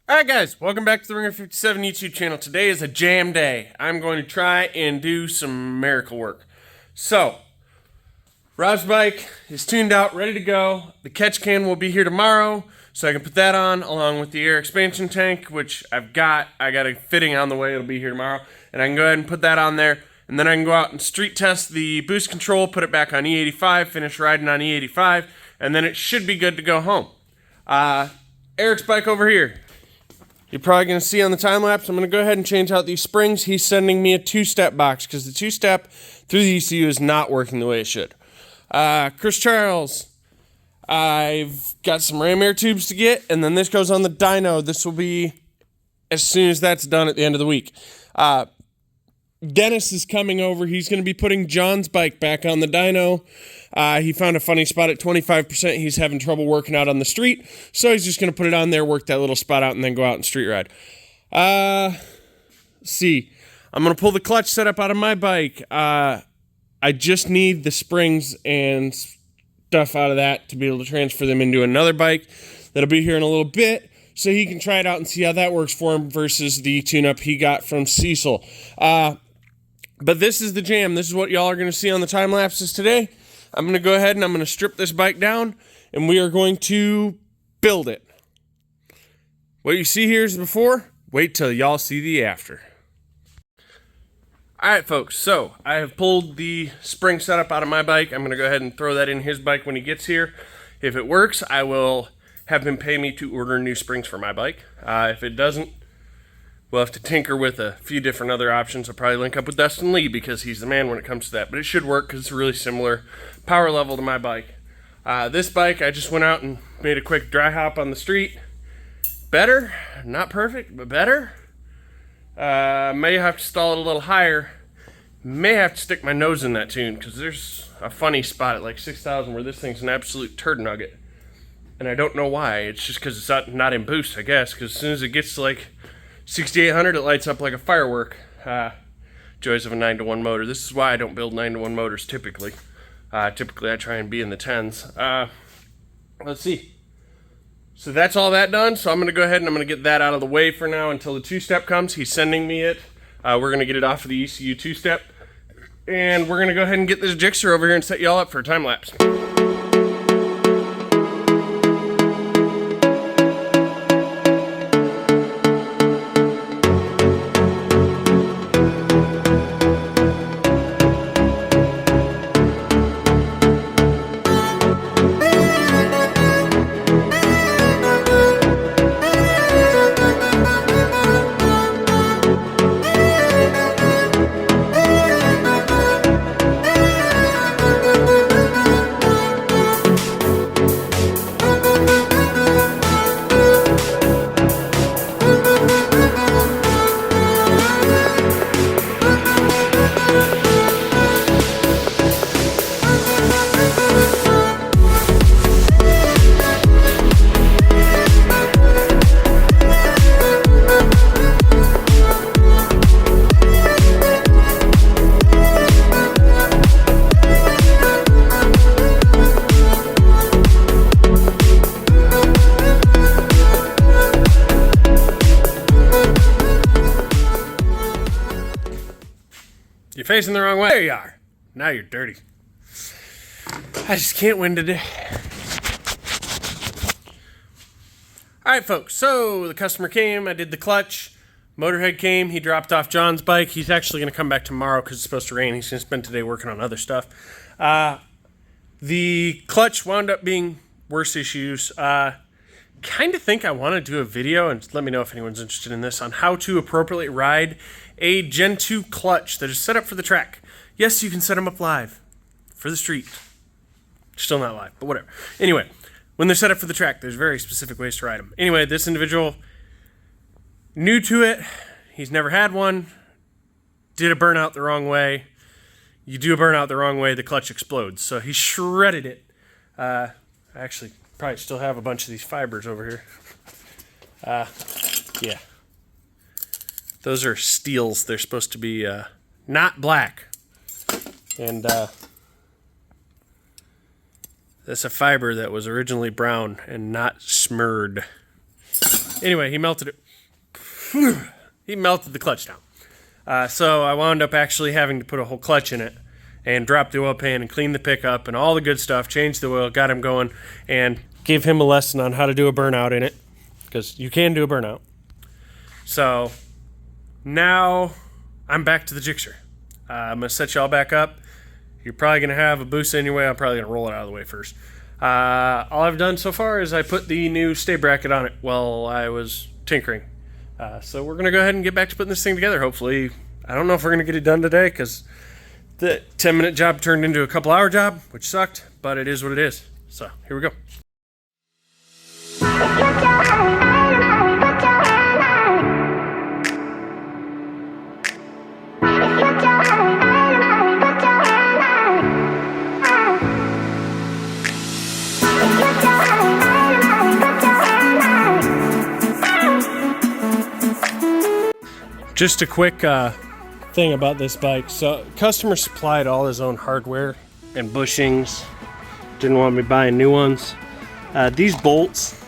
Alright guys, welcome back to the Ringer 57 YouTube channel. Today is a jam day. I'm going to try and do some miracle work. So, Rob's bike is tuned out, ready to go. The catch can will be here tomorrow, so I can put that on along with the air expansion tank, which I've got. I got a fitting on the way, it'll be here tomorrow. And I can go ahead and put that on there. And then I can go out and street test the boost control, put it back on E85, finish riding on E85, and then it should be good to go home. Eric's bike over here. You're probably going to see on the time lapse, I'm going to go ahead and change out these springs. He's sending me a two-step box because the two-step through the ECU is not working the way it should. Chris Charles, I've got some ram air tubes to get, and then this goes on the dyno. This will be as soon as that's done at the end of the week. Dennis is coming over. He's going to be putting John's bike back on the dyno. He found a funny spot at 25%. He's having trouble working out on the street, so he's just going to put it on there, work that little spot out, and then go out and street ride. See, I'm going to pull the clutch setup out of my bike. I just need the springs and stuff out of that to be able to transfer them into another bike that'll be here in a little bit, so he can try it out and see how that works for him versus the tune-up he got from Cecil. But this is the jam. This is what y'all are going to see on the time lapses today. I'm going to go ahead and I'm going to strip this bike down, and we are going to build it. What you see here is the before. Wait till y'all see the after. Alright folks, so I have pulled the spring setup out of my bike. I'm going to go ahead and throw that in his bike when he gets here. If it works, I will have him pay me to order new springs for my bike. If it doesn't, we'll have to tinker with a few different other options. I'll probably link up with Dustin Lee because he's the man when it comes to that. But it should work because it's a really similar power level to my bike. This bike, I just went out and made a quick dry hop on the street. Better, not perfect, but better. May have to stall it a little higher. May have to stick my nose in that tune because there's a funny spot at like 6,000 where this thing's an absolute turd nugget. And I don't know why. It's just because it's not in boost, I guess. Because as soon as it gets to like 6,800, it lights up like a firework. Joys of a 9-to-1 motor. This is why I don't build 9-to-1 motors typically. Typically I try and be in the 10s. Let's see. So that's all that done. So I'm going to go ahead and I'm going to get that out of the way for now until the two-step comes. He's sending me it. We're going to get it off of the ECU two-step. And we're going to go ahead and get this gsxr over here and set y'all up for a time lapse. You're facing the wrong way. There you are. Now you're dirty. I just can't win today. Alright folks, so the customer came, I did the clutch, Motorhead came, he dropped off John's bike. He's actually going to come back tomorrow because it's supposed to rain. He's going to spend today working on other stuff. The clutch wound up being worse issues. Kind of think I want to do a video, and let me know if anyone's interested in this, on how to appropriately ride a Gen 2 clutch that is set up for the track. Yes, you can set them up live for the street. Still not live, but whatever. Anyway, when they're set up for the track, there's very specific ways to ride them. Anyway, this individual, new to it, he's never had one, did a burnout the wrong way. You do a burnout the wrong way, the clutch explodes. So he shredded it. I actually probably still have a bunch of these fibers over here. Yeah. Those are steels. They're supposed to be not black. And that's a fiber that was originally brown and not smurred. Anyway, he melted it. He melted the clutch down. So I wound up actually having to put a whole clutch in it and drop the oil pan and clean the pickup and all the good stuff, change the oil, got him going, and gave him a lesson on how to do a burnout in it, because you can do a burnout. So now I'm back to the gsxr. I'm going to set y'all back up. You're probably going to have a boost anyway. I'm probably going to roll it out of the way first. All I've done so far is I put the new stay bracket on it while I was tinkering. So we're going to go ahead and get back to putting this thing together, hopefully. I don't know if we're going to get it done today, because the 10-minute job turned into a couple-hour job, which sucked, but it is what it is. So here we go. Just a quick thing about this bike. So customer supplied all his own hardware and bushings. Didn't want me buying new ones. These bolts,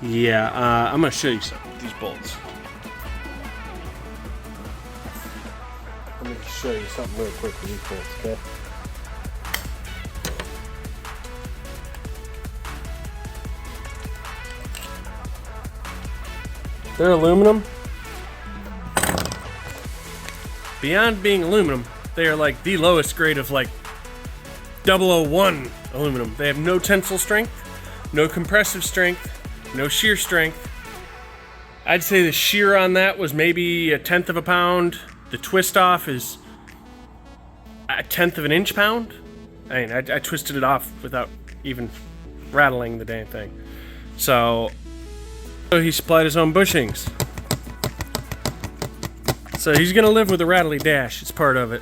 yeah, I'm gonna show you something with these bolts. Let me show you something real quick with these bolts, okay? They're aluminum. Beyond being aluminum, they are like the lowest grade of like 001 aluminum. They have no tensile strength, no compressive strength, no shear strength. I'd say the shear on that was maybe 1/10 of a pound. The twist off is 1/10 of an inch pound. I mean, I twisted it off without even rattling the damn thing. So he supplied his own bushings. So he's gonna live with a rattly dash. It's part of it.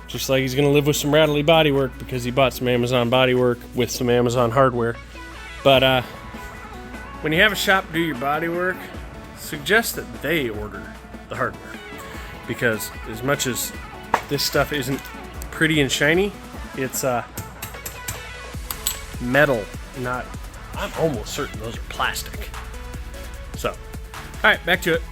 Just like he's gonna live with some rattly bodywork because he bought some Amazon bodywork with some Amazon hardware. But when you have a shop do your bodywork, suggest that they order the hardware, because as much as this stuff isn't pretty and shiny, it's metal, not. I'm almost certain those are plastic. So, all right, back to it.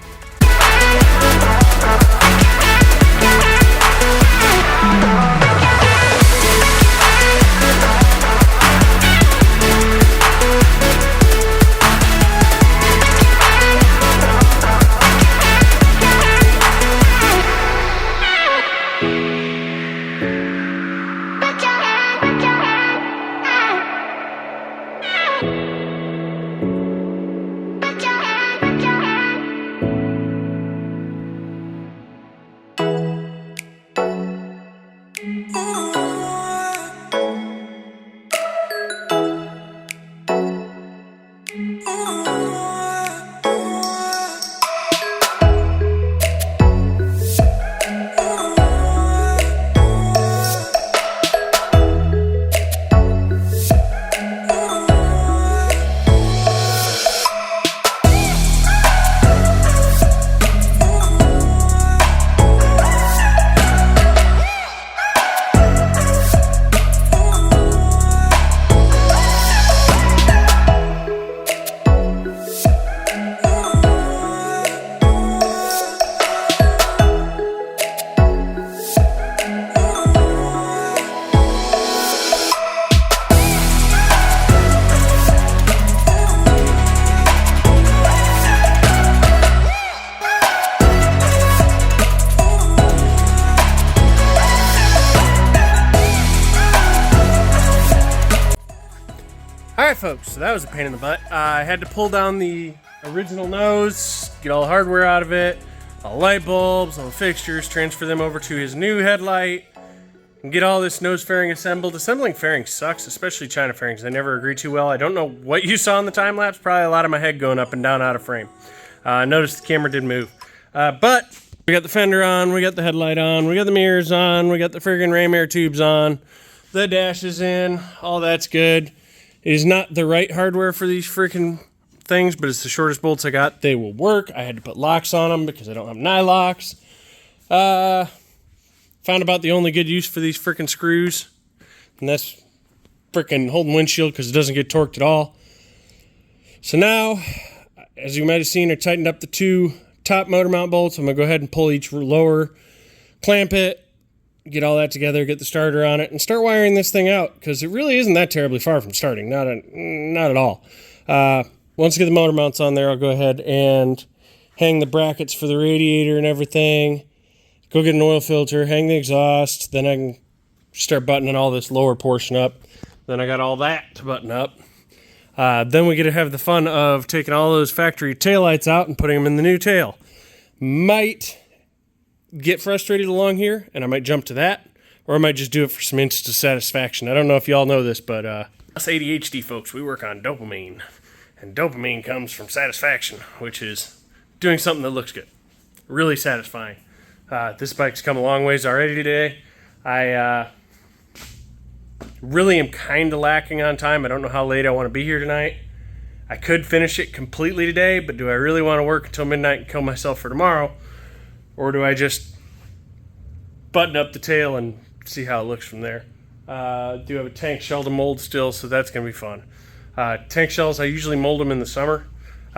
Alright folks, so that was a pain in the butt. I had to pull down the original nose, get all the hardware out of it, all the light bulbs, all the fixtures, transfer them over to his new headlight, and get all this nose fairing assembled. Assembling fairings sucks, especially China fairings. They never agree too well. I don't know what you saw in the time lapse, probably a lot of my head going up and down out of frame. I noticed the camera did move. But we got the fender on, we got the headlight on, we got the mirrors on, we got the friggin' ram air tubes on, the dash is in, all that's good. It is not the right hardware for these freaking things, but it's the shortest bolts I got. They will work. I had to put locks on them because I don't have nylocks. Found about the only good use for these freaking screws, and that's freaking holding windshield because it doesn't get torqued at all. So now As you might have seen, I tightened up the 2 top motor mount bolts. I'm going to go ahead and pull each lower, clamp it, get all that together, get the starter on it, and start wiring this thing out, because it really isn't that terribly far from starting. Not at all. Once I get the motor mounts on there, I'll go ahead and hang the brackets for the radiator and everything, go get an oil filter, hang the exhaust, then I can start buttoning all this lower portion up. Then I got all that to button up. Then we get to have the fun of taking all those factory taillights out and putting them in the new tail. Might get frustrated along here, and I might jump to that, or I might just do it for some instant satisfaction. I don't know if y'all know this, but us ADHD folks, we work on dopamine. And dopamine comes from satisfaction, which is doing something that looks good. Really satisfying. This bike's come a long ways already today. I really am kind of lacking on time. I don't know how late I want to be here tonight. I could finish it completely today, but do I really want to work until midnight and kill myself for tomorrow? Or do I just button up the tail and see how it looks from there? Do have a tank shell to mold still, so that's going to be fun. Tank shells, I usually mold them in the summer.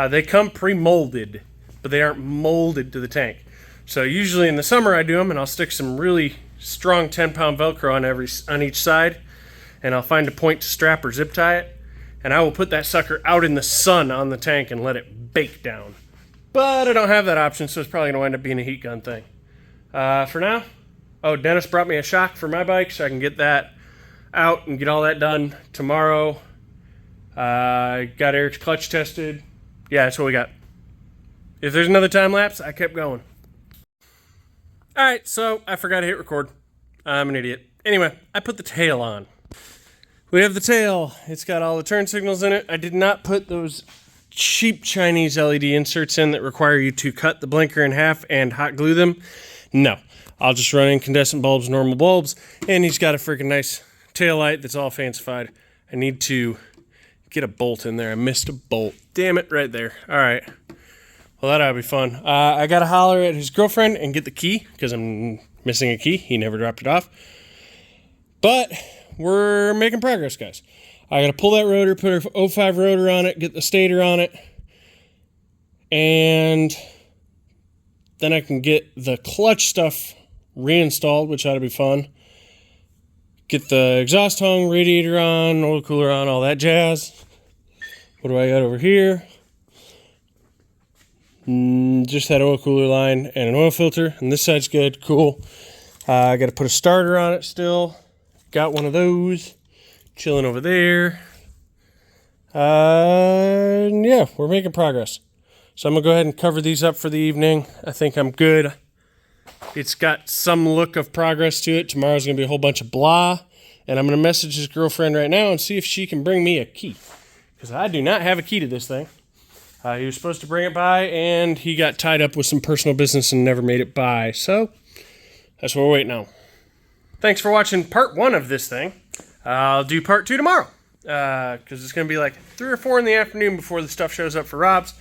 They come pre-molded, but they aren't molded to the tank. So usually in the summer I do them, and I'll stick some really strong 10-pound Velcro on each side, and I'll find a point to strap or zip tie it, and I will put that sucker out in the sun on the tank and let it bake down. But I don't have that option, so it's probably going to wind up being a heat gun thing. For now, Dennis brought me a shock for my bike, so I can get that out and get all that done tomorrow. Got Eric's clutch tested. Yeah, that's what we got. If there's another time lapse, I kept going. Alright, so I forgot to hit record. I'm an idiot. Anyway, I put the tail on. We have the tail. It's got all the turn signals in it. I did not put those cheap Chinese LED inserts in that require you to cut the blinker in half and hot glue them. No, I'll just run incandescent bulbs, normal bulbs, and he's got a freaking nice tail light that's all fancified. I need to get a bolt in there. I missed a bolt. Damn it, right there. All right. Well, that ought to be fun. I got to holler at his girlfriend and get the key because I'm missing a key. He never dropped it off. But we're making progress, guys. I got to pull that rotor, put a 05 rotor on it, get the stator on it, and then I can get the clutch stuff reinstalled, which ought to be fun. Get the exhaust hung, radiator on, oil cooler on, all that jazz. What do I got over here? Just that oil cooler line and an oil filter, and this side's good. Cool. I got to put a starter on it still. Got one of those chilling over there. Yeah, we're making progress. So I'm going to go ahead and cover these up for the evening. I think I'm good. It's got some look of progress to it. Tomorrow's going to be a whole bunch of blah. And I'm going to message his girlfriend right now and see if she can bring me a key. Because I do not have a key to this thing. He was supposed to bring it by, and he got tied up with some personal business and never made it by. So that's what we're waiting on. Thanks for watching part 1 of this thing. I'll do part 2 tomorrow. Because it's going to be like 3 or 4 in the afternoon before the stuff shows up for Rob's.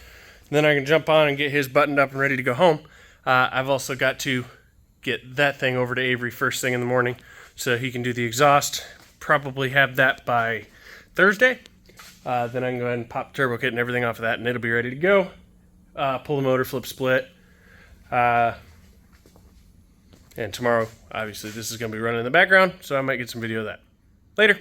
And then I can jump on and get his buttoned up and ready to go home. I've also got to get that thing over to Avery first thing in the morning so he can do the exhaust. Probably have that by Thursday. Then I can go ahead and pop the turbo kit and everything off of that, and it'll be ready to go. Pull the motor, flip split. And tomorrow, obviously, this is going to be running in the background, so I might get some video of that. Later.